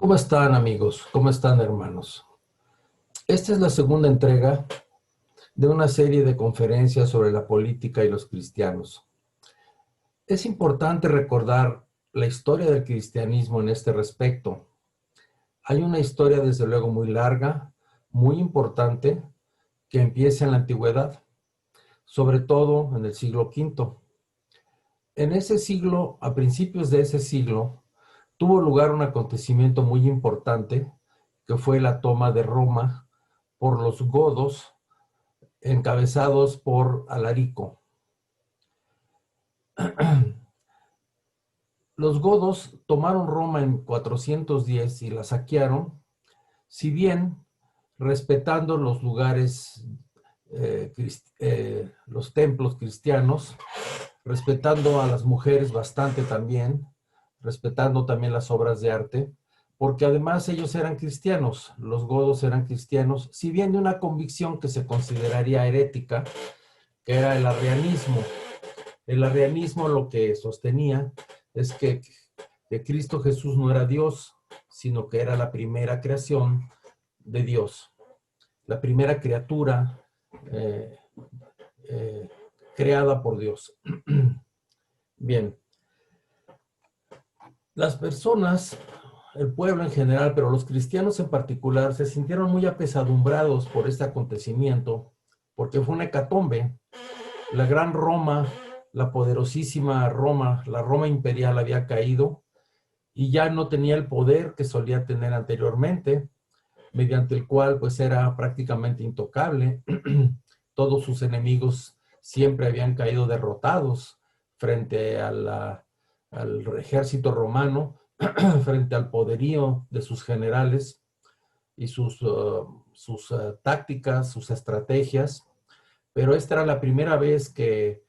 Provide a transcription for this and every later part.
¿Cómo están, amigos? ¿Cómo están, hermanos? Esta es la segunda entrega de una serie de conferencias sobre la política y los cristianos. Es importante recordar la historia del cristianismo en este respecto. Hay una historia, desde luego, muy larga, muy importante, que empieza en la antigüedad, sobre todo en el siglo V. En ese siglo, a principios de ese siglo, tuvo lugar un acontecimiento muy importante, que fue la toma de Roma por los godos, encabezados por Alarico. Los godos tomaron Roma en 410 y la saquearon, si bien respetando los lugares, los templos cristianos, respetando a las mujeres bastante también, respetando también las obras de arte, porque además ellos eran cristianos, los godos eran cristianos, si bien de una convicción que se consideraría herética, que era el arrianismo. El arrianismo lo que sostenía es que Cristo Jesús no era Dios, sino que era la primera creación de Dios, la primera criatura eh, eh, creada por Dios. Bien, las personas, el pueblo en general, pero los cristianos en particular, se sintieron muy apesadumbrados por este acontecimiento, porque fue una hecatombe. La gran Roma, la poderosísima Roma, la Roma imperial había caído y ya no tenía el poder que solía tener anteriormente, mediante el cual pues era prácticamente intocable. Todos sus enemigos siempre habían caído derrotados frente al ejército romano, frente al poderío de sus generales y sus tácticas, sus estrategias. Pero esta era la primera vez que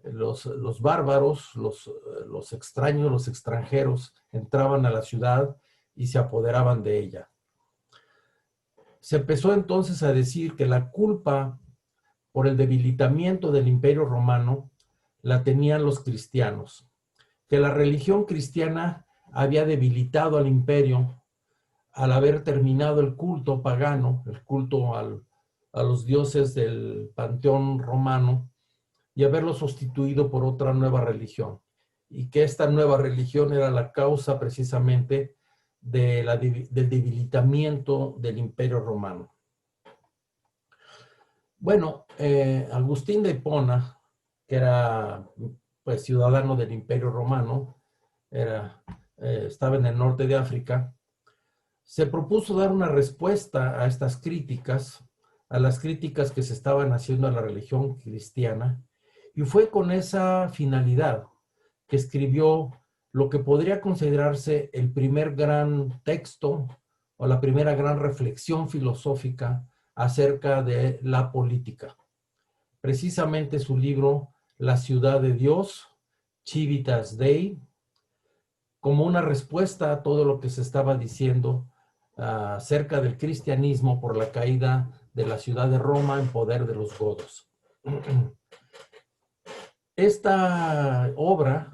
los bárbaros, los extraños, los extranjeros entraban a la ciudad y se apoderaban de ella. Se empezó entonces a decir que la culpa por el debilitamiento del Imperio Romano la tenían los cristianos, que la religión cristiana había debilitado al imperio al haber terminado el culto pagano, el culto a los dioses del panteón romano, y haberlo sustituido por otra nueva religión. Y que esta nueva religión era la causa precisamente del debilitamiento del Imperio Romano. Bueno, Agustín de Hipona, que era pues ciudadano del Imperio Romano, estaba en el norte de África, se propuso dar una respuesta a estas críticas, a las críticas que se estaban haciendo a la religión cristiana, y fue con esa finalidad que escribió lo que podría considerarse el primer gran texto o la primera gran reflexión filosófica acerca de la política. Precisamente su libro La ciudad de Dios, Civitas Dei, como una respuesta a todo lo que se estaba diciendo acerca del cristianismo por la caída de la ciudad de Roma en poder de los godos. Esta obra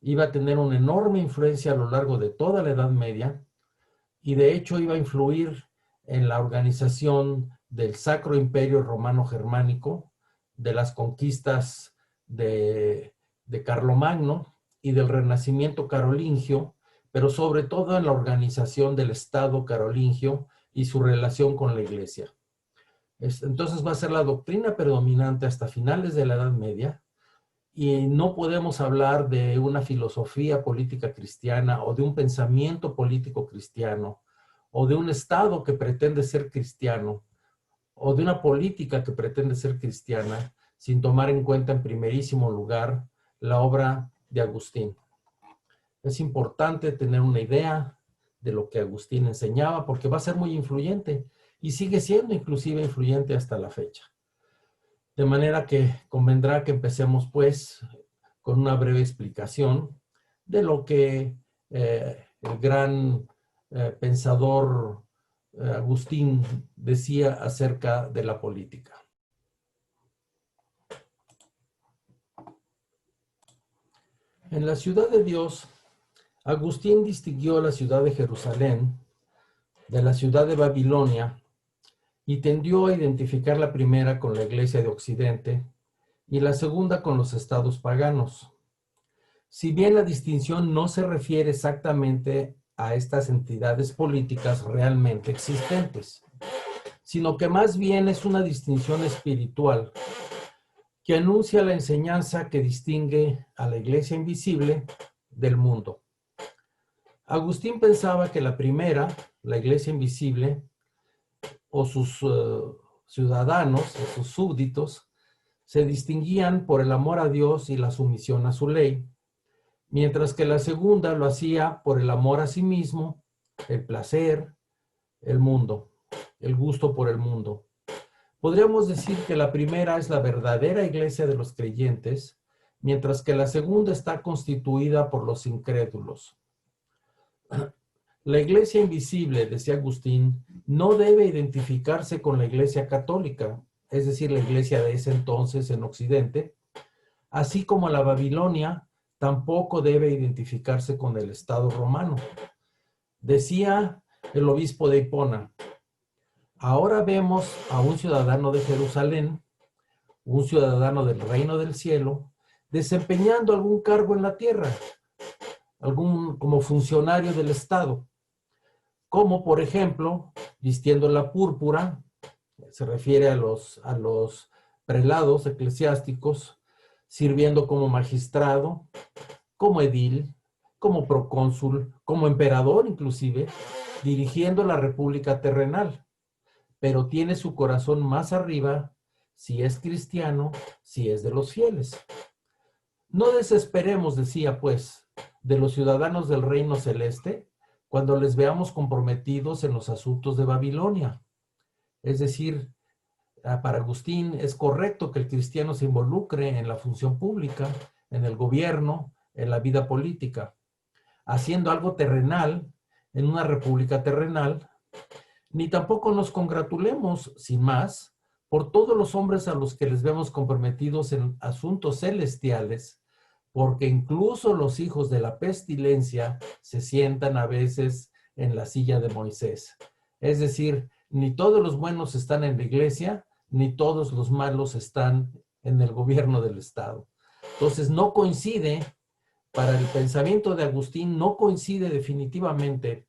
iba a tener una enorme influencia a lo largo de toda la Edad Media y de hecho iba a influir en la organización del Sacro Imperio Romano Germánico, de las conquistas de Carlomagno y del Renacimiento carolingio, pero sobre todo en la organización del Estado carolingio y su relación con la Iglesia. Entonces va a ser la doctrina predominante hasta finales de la Edad Media, y no podemos hablar de una filosofía política cristiana o de un pensamiento político cristiano o de un Estado que pretende ser cristiano o de una política que pretende ser cristiana sin tomar en cuenta en primerísimo lugar la obra de Agustín. Es importante tener una idea de lo que Agustín enseñaba porque va a ser muy influyente y sigue siendo inclusive influyente hasta la fecha. De manera que convendrá que empecemos pues con una breve explicación de lo que el gran pensador Agustín decía acerca de la política. En la ciudad de Dios, Agustín distinguió la ciudad de Jerusalén de la ciudad de Babilonia y tendió a identificar la primera con la Iglesia de Occidente y la segunda con los estados paganos. Si bien la distinción no se refiere exactamente a estas entidades políticas realmente existentes, sino que más bien es una distinción espiritual que anuncia la enseñanza que distingue a la Iglesia invisible del mundo. Agustín pensaba que la primera, la Iglesia invisible, o sus ciudadanos, o sus súbditos, se distinguían por el amor a Dios y la sumisión a su ley, mientras que la segunda lo hacía por el amor a sí mismo, el placer, el mundo, el gusto por el mundo. Podríamos decir que la primera es la verdadera iglesia de los creyentes, mientras que la segunda está constituida por los incrédulos. La iglesia invisible, decía Agustín, no debe identificarse con la iglesia católica, es decir, la iglesia de ese entonces en Occidente, así como la Babilonia tampoco debe identificarse con el Estado romano. Decía el obispo de Hipona: ahora vemos a un ciudadano de Jerusalén, un ciudadano del reino del cielo, desempeñando algún cargo en la tierra, como funcionario del Estado, como por ejemplo, vistiendo la púrpura, se refiere a los prelados eclesiásticos, sirviendo como magistrado, como edil, como procónsul, como emperador inclusive, dirigiendo la república terrenal, pero tiene su corazón más arriba si es cristiano, si es de los fieles. No desesperemos, decía pues, de los ciudadanos del reino celeste cuando les veamos comprometidos en los asuntos de Babilonia. Es decir, para Agustín es correcto que el cristiano se involucre en la función pública, en el gobierno, en la vida política, haciendo algo terrenal en una república terrenal, ni tampoco nos congratulemos, sin más, por todos los hombres a los que les vemos comprometidos en asuntos celestiales, porque incluso los hijos de la pestilencia se sientan a veces en la silla de Moisés. Es decir, ni todos los buenos están en la iglesia, ni todos los malos están en el gobierno del Estado. Entonces no coincide, para el pensamiento de Agustín, no coincide definitivamente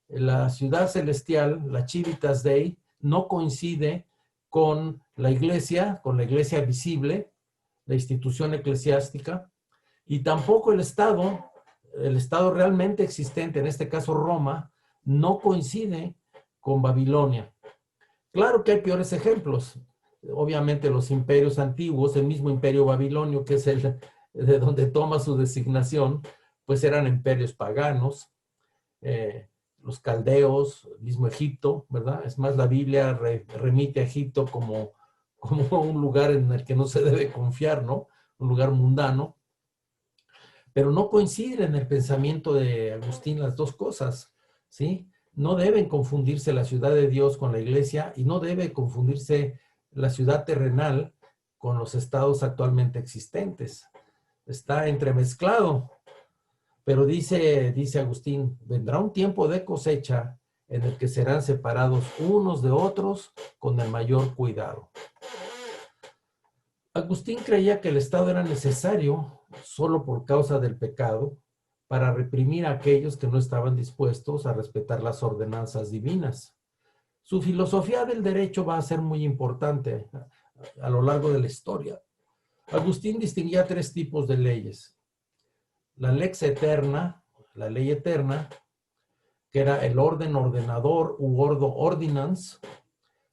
la ciudad celestial, la Civitas Dei, no coincide con la iglesia visible, la institución eclesiástica, y tampoco el Estado realmente existente, en este caso Roma, no coincide con Babilonia. Claro que hay peores ejemplos. Obviamente los imperios antiguos, el mismo imperio babilonio, que es el de donde toma su designación, pues eran imperios paganos, los caldeos, el mismo Egipto, ¿verdad? Es más, la Biblia remite a Egipto como un lugar en el que no se debe confiar, ¿no? Un lugar mundano. Pero no coinciden en el pensamiento de Agustín las dos cosas, ¿sí? No deben confundirse la ciudad de Dios con la iglesia y no debe confundirse la ciudad terrenal con los estados actualmente existentes. Está entremezclado. Pero dice Agustín, vendrá un tiempo de cosecha en el que serán separados unos de otros con el mayor cuidado. Agustín creía que el Estado era necesario solo por causa del pecado para reprimir a aquellos que no estaban dispuestos a respetar las ordenanzas divinas. Su filosofía del derecho va a ser muy importante a lo largo de la historia. Agustín distinguía tres tipos de leyes: la lex eterna, la ley eterna, que era el orden ordenador u ordo ordinans;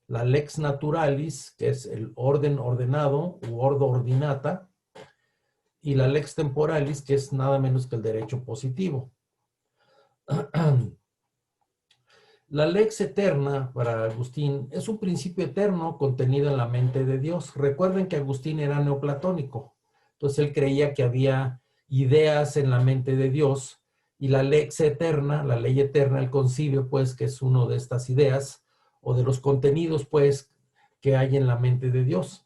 la lex naturalis, que es el orden ordenado u ordo ordinata; y la lex temporalis, que es nada menos que el derecho positivo. La lex eterna, para Agustín, es un principio eterno contenido en la mente de Dios. Recuerden que Agustín era neoplatónico, entonces él creía que había ideas en la mente de Dios, y la lex eterna, la ley eterna, él concibe pues que es uno de estas ideas o de los contenidos pues que hay en la mente de Dios.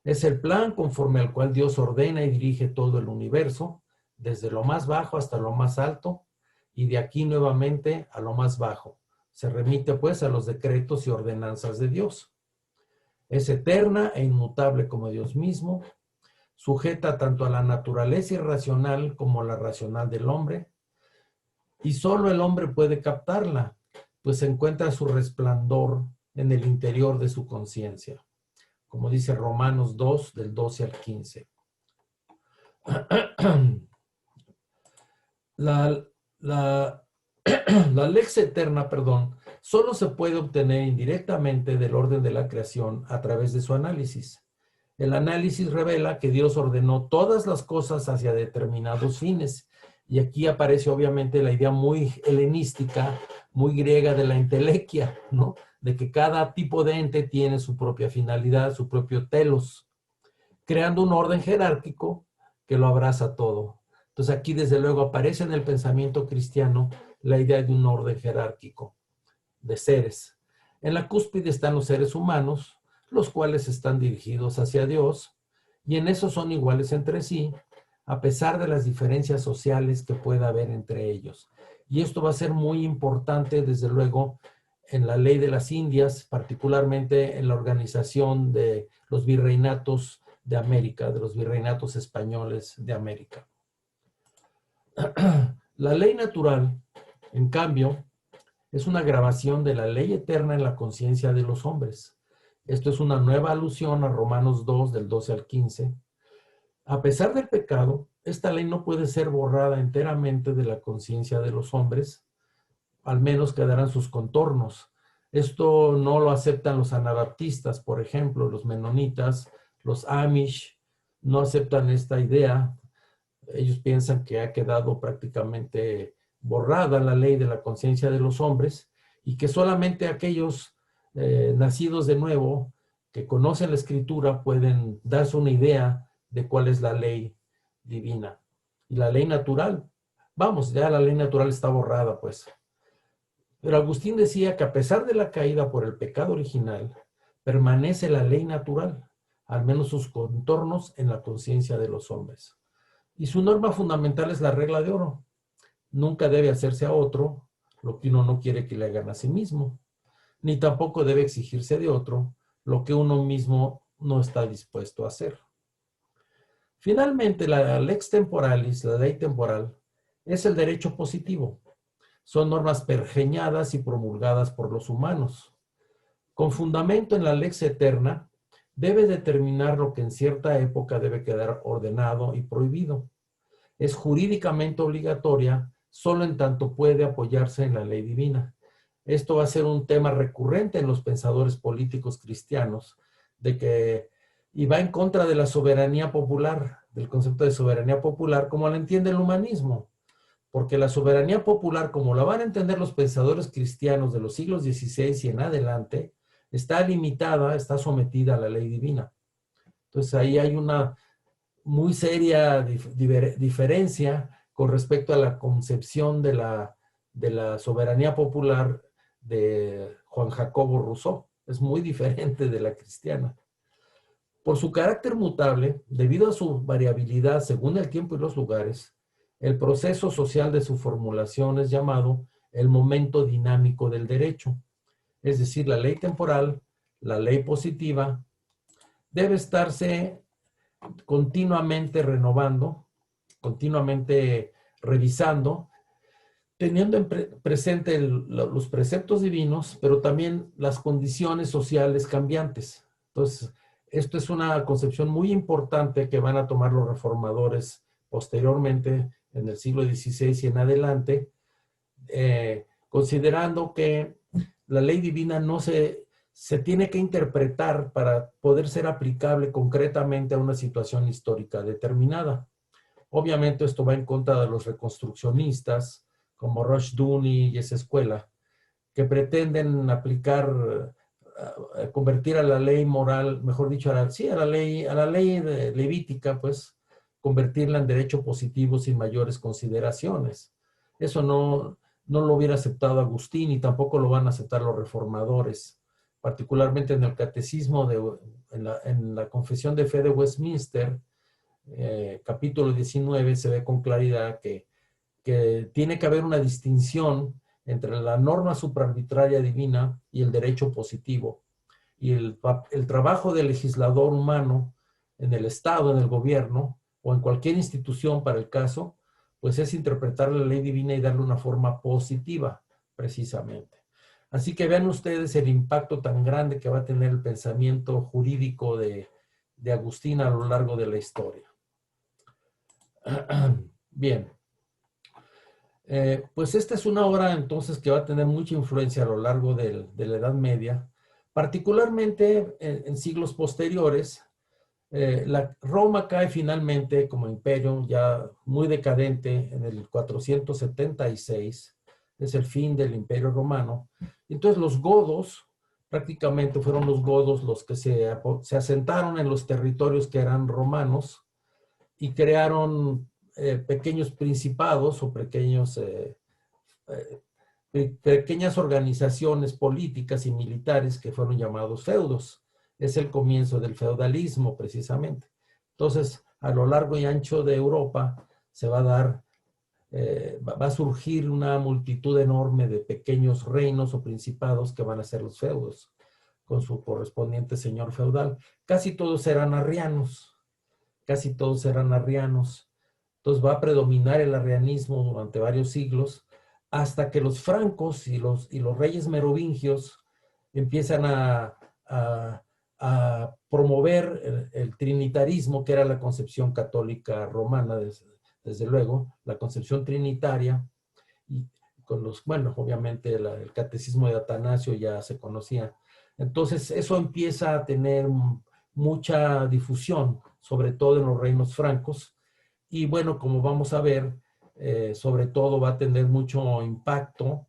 Es el plan conforme al cual Dios ordena y dirige todo el universo, desde lo más bajo hasta lo más alto, y de aquí nuevamente a lo más bajo, Se remite pues a los decretos y ordenanzas de Dios. Es eterna e inmutable como Dios mismo, sujeta tanto a la naturaleza irracional como a la racional del hombre, y solo el hombre puede captarla, pues encuentra su resplandor en el interior de su conciencia, como dice Romanos 2, del 12 al 15. La, la, la lex eterna, solo se puede obtener indirectamente del orden de la creación a través de su análisis. El análisis revela que Dios ordenó todas las cosas hacia determinados fines. Y aquí aparece obviamente la idea muy helenística, muy griega de la entelequia, ¿no? De que cada tipo de ente tiene su propia finalidad, su propio telos, creando un orden jerárquico que lo abraza todo. Entonces aquí desde luego aparece en el pensamiento cristiano la idea de un orden jerárquico de seres. En la cúspide están los seres humanos, los cuales están dirigidos hacia Dios, y en eso son iguales entre sí, a pesar de las diferencias sociales que pueda haber entre ellos. Y esto va a ser muy importante, desde luego, en la ley de las Indias, particularmente en la organización de los virreinatos de América, de los virreinatos españoles de América. La ley natural, en cambio, es una grabación de la ley eterna en la conciencia de los hombres. Esto es una nueva alusión a Romanos 2, del 12 al 15. A pesar del pecado, esta ley no puede ser borrada enteramente de la conciencia de los hombres, al menos quedarán sus contornos. Esto no lo aceptan los anabaptistas, por ejemplo, los menonitas, los amish, no aceptan esta idea. Ellos piensan que ha quedado prácticamente borrada la ley de la conciencia de los hombres y que solamente aquellos nacidos de nuevo que conocen la escritura pueden darse una idea de cuál es la ley divina. Y la ley natural, vamos, ya la ley natural está borrada, pues. Pero Agustín decía que a pesar de la caída por el pecado original, permanece la ley natural, al menos sus contornos en la conciencia de los hombres. Y su norma fundamental es la regla de oro. Nunca debe hacerse a otro lo que uno no quiere que le hagan a sí mismo, ni tampoco debe exigirse de otro lo que uno mismo no está dispuesto a hacer. Finalmente, la lex temporalis, la ley temporal, es el derecho positivo. Son normas pergeñadas y promulgadas por los humanos. Con fundamento en la lex eterna, debe determinar lo que en cierta época debe quedar ordenado y prohibido. Es jurídicamente obligatoria solo en tanto puede apoyarse en la ley divina. Esto va a ser un tema recurrente en los pensadores políticos cristianos, y va en contra de la soberanía popular, del concepto de soberanía popular, como la entiende el humanismo. Porque la soberanía popular, como la van a entender los pensadores cristianos de los siglos XVI y en adelante, está limitada, está sometida a la ley divina. Entonces ahí hay una muy seria diferencia con respecto a la concepción de la soberanía popular de Juan Jacobo Rousseau. Es muy diferente de la cristiana. Por su carácter mutable, debido a su variabilidad según el tiempo y los lugares, el proceso social de su formulación es llamado el momento dinámico del derecho. Es decir, la ley temporal, la ley positiva, debe estarse continuamente renovando, continuamente revisando, teniendo presente los preceptos divinos, pero también las condiciones sociales cambiantes. Entonces, esto es una concepción muy importante que van a tomar los reformadores posteriormente, en el siglo XVI y en adelante, considerando que la ley divina no se tiene que interpretar para poder ser aplicable concretamente a una situación histórica determinada. Obviamente esto va en contra de los reconstruccionistas, como Rushdoony y esa escuela, que pretenden aplicar, convertir a la ley moral, mejor dicho, a la ley levítica, pues, convertirla en derecho positivo sin mayores consideraciones. Eso no lo hubiera aceptado Agustín y tampoco lo van a aceptar los reformadores, particularmente en el catecismo, en la Confesión de Fe de Westminster, capítulo 19, se ve con claridad que tiene que haber una distinción entre la norma supraarbitraria divina y el derecho positivo. Y el trabajo del legislador humano en el Estado, en el gobierno o en cualquier institución para el caso, pues es interpretar la ley divina y darle una forma positiva, precisamente. Así que vean ustedes el impacto tan grande que va a tener el pensamiento jurídico de Agustín a lo largo de la historia. Bien. Pues esta es una obra entonces que va a tener mucha influencia a lo largo de la Edad Media, particularmente en siglos posteriores. Roma cae finalmente como imperio ya muy decadente en el 476, es el fin del Imperio Romano. Entonces los godos, prácticamente fueron los godos los que se asentaron en los territorios que eran romanos y crearon pequeños principados o pequeñas organizaciones políticas y militares que fueron llamados feudos. Es el comienzo del feudalismo, precisamente. Entonces, a lo largo y ancho de Europa se va a dar, va a surgir una multitud enorme de pequeños reinos o principados que van a ser los feudos, con su correspondiente señor feudal. Casi todos eran arrianos. Entonces va a predominar el arrianismo durante varios siglos, hasta que los francos y los reyes merovingios empiezan a promover el trinitarismo, que era la concepción católica romana, desde luego, la concepción trinitaria, y con bueno, obviamente el catecismo de Atanasio ya se conocía. Entonces eso empieza a tener mucha difusión, sobre todo en los reinos francos, y bueno, como vamos a ver, sobre todo va a tener mucho impacto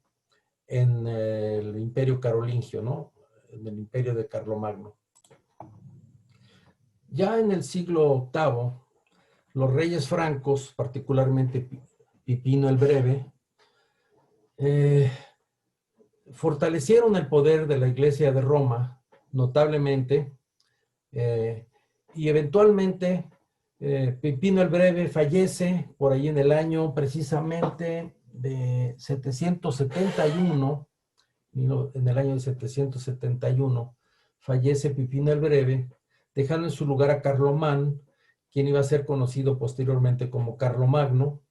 en el Imperio Carolingio, ¿no? En el Imperio de Carlomagno. Ya en el siglo VIII, los reyes francos, particularmente Pipino el Breve, fortalecieron el poder de la Iglesia de Roma notablemente, y eventualmente Pipino el Breve fallece por ahí en el año precisamente de 771, en el año de 771, fallece Pipino el Breve, dejando en su lugar a Carlomán, quien iba a ser conocido posteriormente como Carlomagno.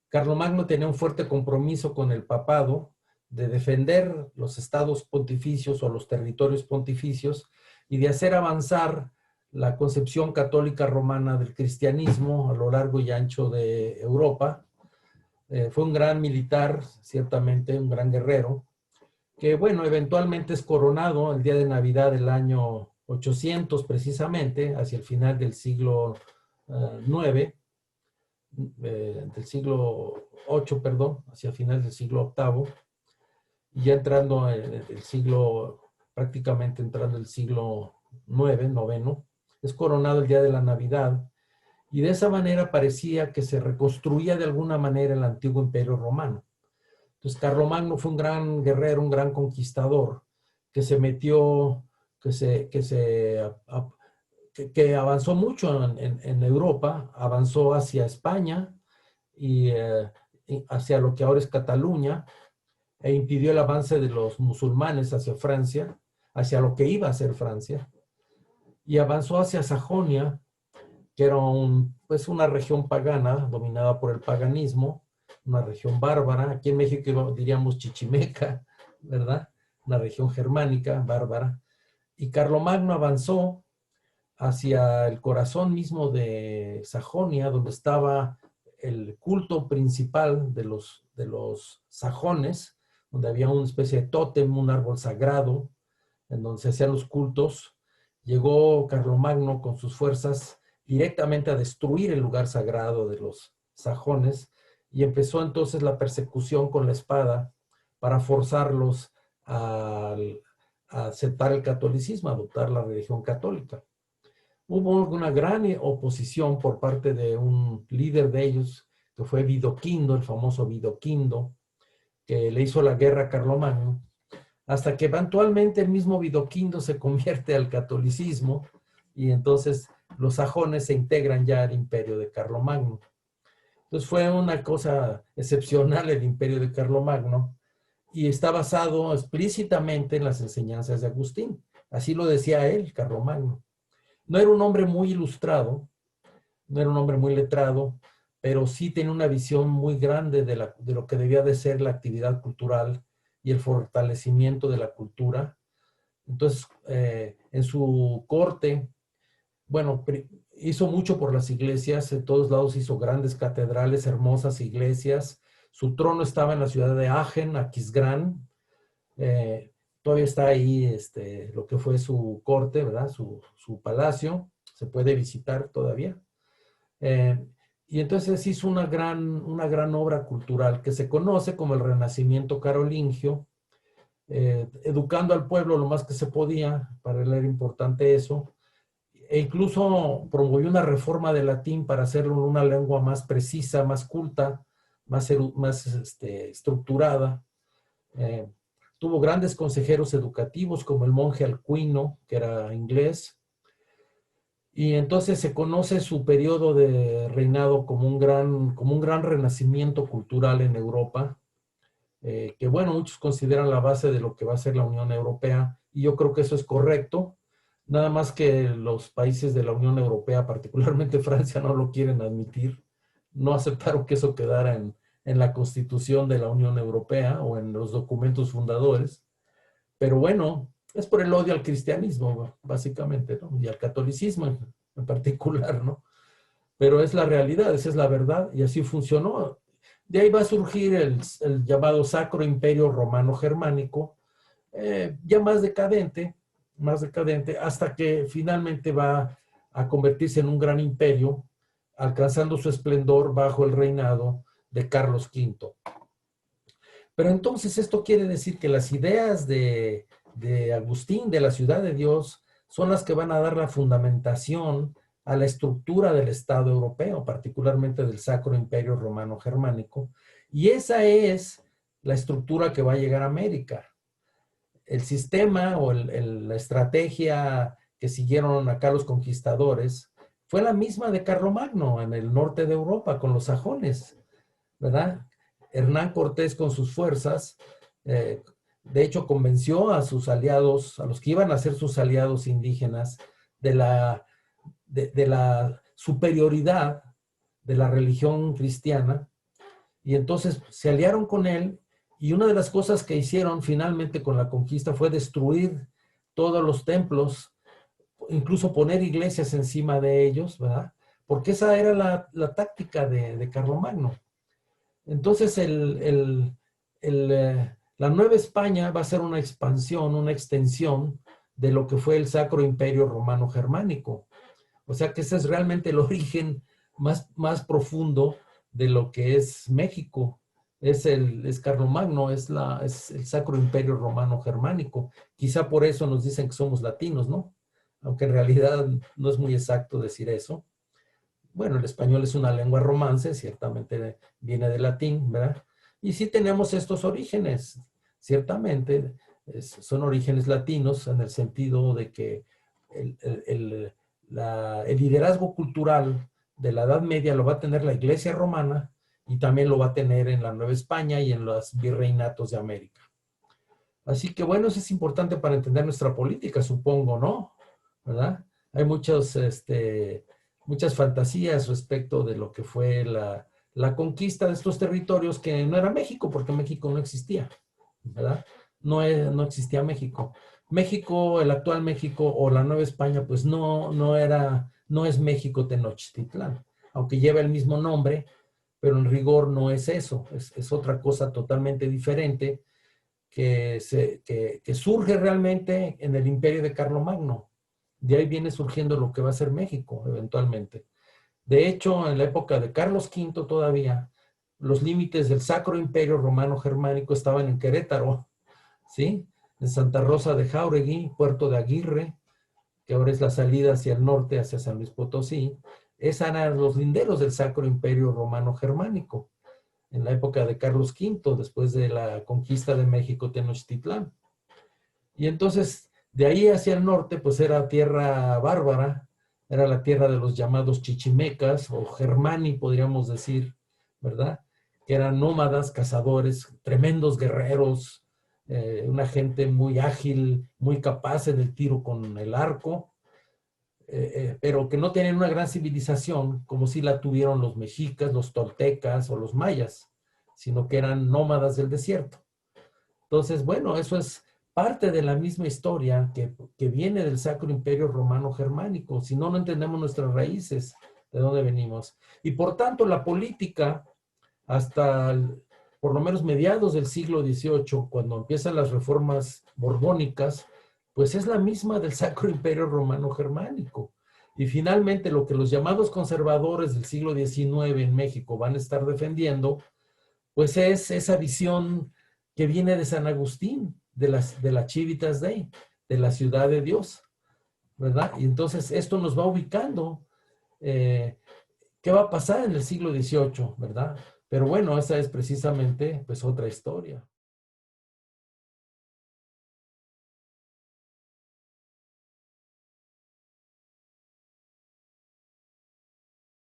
Carlomagno tenía un fuerte compromiso con el papado de defender los estados pontificios o los territorios pontificios y de hacer avanzar la concepción católica romana del cristianismo a lo largo y ancho de Europa. Fue un gran militar, ciertamente un gran guerrero, que bueno, eventualmente es coronado el día de Navidad del año 800 precisamente, hacia el final del siglo IX, del siglo VIII, perdón, hacia el final del siglo VIII, y ya entrando en el siglo, prácticamente entrando el siglo IX, noveno, es coronado el día de la Navidad, y de esa manera parecía que se reconstruía de alguna manera el antiguo imperio romano. Entonces Carlomagno fue un gran guerrero, un gran conquistador, que se metió, que avanzó mucho en Europa, avanzó hacia España y hacia lo que ahora es Cataluña, e impidió el avance de los musulmanes hacia Francia, hacia lo que iba a ser Francia, y avanzó hacia Sajonia, que era pues una región pagana dominada por el paganismo, una región bárbara. Aquí en México diríamos chichimeca, ¿verdad? Una región germánica, bárbara. Y Carlomagno avanzó hacia el corazón mismo de Sajonia, donde estaba el culto principal de los sajones, donde había una especie de tótem, un árbol sagrado, en donde se hacían los cultos. Llegó Carlomagno con sus fuerzas directamente a destruir el lugar sagrado de los sajones, y empezó entonces la persecución con la espada para forzarlos a aceptar el catolicismo, a adoptar la religión católica. Hubo una gran oposición por parte de un líder de ellos, que fue Vidoquindo, el famoso Vidoquindo, que le hizo la guerra a Carlomagno, hasta que eventualmente el mismo Vidoquindo se convierte al catolicismo, y entonces los sajones se integran ya al imperio de Carlomagno. Entonces fue una cosa excepcional el imperio de Carlomagno, y está basado explícitamente en las enseñanzas de Agustín. Así lo decía él, Carlomagno. No era un hombre muy ilustrado, no era un hombre muy letrado, pero sí tenía una visión muy grande de lo que debía de ser la actividad cultural y el fortalecimiento de la cultura. Entonces, en su corte, bueno, hizo mucho por las iglesias, en todos lados hizo grandes catedrales, hermosas iglesias. Su trono estaba en la ciudad de Agen, Aquisgrán. Todavía está ahí lo que fue su corte, ¿verdad? Su palacio, se puede visitar todavía. Y entonces hizo una gran obra cultural que se conoce como el Renacimiento carolingio, educando al pueblo lo más que se podía. Para él era importante eso, e incluso promovió una reforma del latín para hacerlo una lengua más precisa, más culta, más estructurada. Tuvo grandes consejeros educativos como el monje Alcuino, que era inglés, y entonces se conoce su periodo de reinado como un gran renacimiento cultural en Europa, que bueno, muchos consideran la base de lo que va a ser la Unión Europea, y yo creo que eso es correcto, nada más que los países de la Unión Europea, particularmente Francia, no lo quieren admitir, no aceptaron que eso quedara en la Constitución de la Unión Europea o en los documentos fundadores, pero bueno, es por el odio al cristianismo, básicamente, ¿no? Y al catolicismo en particular, ¿no? Pero es la realidad, esa es la verdad, y así funcionó. De ahí va a surgir el llamado Sacro Imperio Romano Germánico, ya más decadente, hasta que finalmente va a convertirse en un gran imperio, alcanzando su esplendor bajo el reinado de Carlos V. Pero entonces esto quiere decir que las ideas de Agustín, de la ciudad de Dios, son las que van a dar la fundamentación a la estructura del Estado europeo, particularmente del Sacro Imperio Romano Germánico, y esa es la estructura que va a llegar a América. El sistema o la estrategia que siguieron acá los conquistadores fue la misma de Carlomagno en el norte de Europa con los sajones, ¿verdad? Hernán Cortés con sus fuerzas, de hecho convenció a sus aliados, a los que iban a ser sus aliados indígenas, de la superioridad de la religión cristiana, y entonces se aliaron con él, y una de las cosas que hicieron finalmente con la conquista fue destruir todos los templos, incluso poner iglesias encima de ellos, ¿verdad? Porque esa era la táctica de Carlomagno. Entonces, la Nueva España va a ser una expansión, una extensión de lo que fue el Sacro Imperio Romano Germánico. O sea que ese es realmente el origen más profundo de lo que es México. Es Carlomagno, es el Sacro Imperio Romano Germánico. Quizá por eso nos dicen que somos latinos, ¿no? Aunque en realidad no es muy exacto decir eso. Bueno, el español es una lengua romance, ciertamente viene del latín, ¿verdad? Y sí tenemos estos orígenes, ciertamente, son orígenes latinos en el sentido de que el liderazgo cultural de la Edad Media lo va a tener la Iglesia romana y también lo va a tener en la Nueva España y en los virreinatos de América. Así que bueno, eso es importante para entender nuestra política, supongo, ¿no? ¿Verdad? Hay muchas fantasías respecto de lo que fue la conquista de estos territorios, que no era México, porque México no existía, ¿verdad? No existía México. México, el actual México o la Nueva España, pues no es México Tenochtitlán, aunque lleva el mismo nombre, pero en rigor no es eso, es otra cosa totalmente diferente que surge realmente en el imperio de Carlomagno. De ahí viene surgiendo lo que va a ser México eventualmente. De hecho, en la época de Carlos V todavía, los límites del Sacro Imperio Romano Germánico estaban en Querétaro, ¿sí? En Santa Rosa de Jáuregui, Puerto de Aguirre, que ahora es la salida hacia el norte, hacia San Luis Potosí. Esos eran los linderos del Sacro Imperio Romano Germánico, en la época de Carlos V, después de la conquista de México Tenochtitlán. Y entonces, de ahí hacia el norte, pues era tierra bárbara, era la tierra de los llamados chichimecas, o germani, podríamos decir, ¿verdad? Que eran nómadas, cazadores, tremendos guerreros, una gente muy ágil, muy capaz en el tiro con el arco, pero que no tenían una gran civilización como si la tuvieron los mexicas, los toltecas o los mayas, sino que eran nómadas del desierto. Entonces, bueno, eso es parte de la misma historia que viene del Sacro Imperio Romano Germánico. Si no, no entendemos nuestras raíces, de dónde venimos. Y por tanto, la política, hasta por lo menos mediados del siglo XVIII, cuando empiezan las reformas borbónicas, pues es la misma del Sacro Imperio Romano Germánico. Y finalmente, lo que los llamados conservadores del siglo XIX en México van a estar defendiendo, pues es esa visión que viene de San Agustín, de la Civitas Dei, de la ciudad de Dios, ¿verdad? Y entonces esto nos va ubicando qué va a pasar en el siglo XVIII, ¿verdad? Pero bueno, esa es precisamente pues otra historia.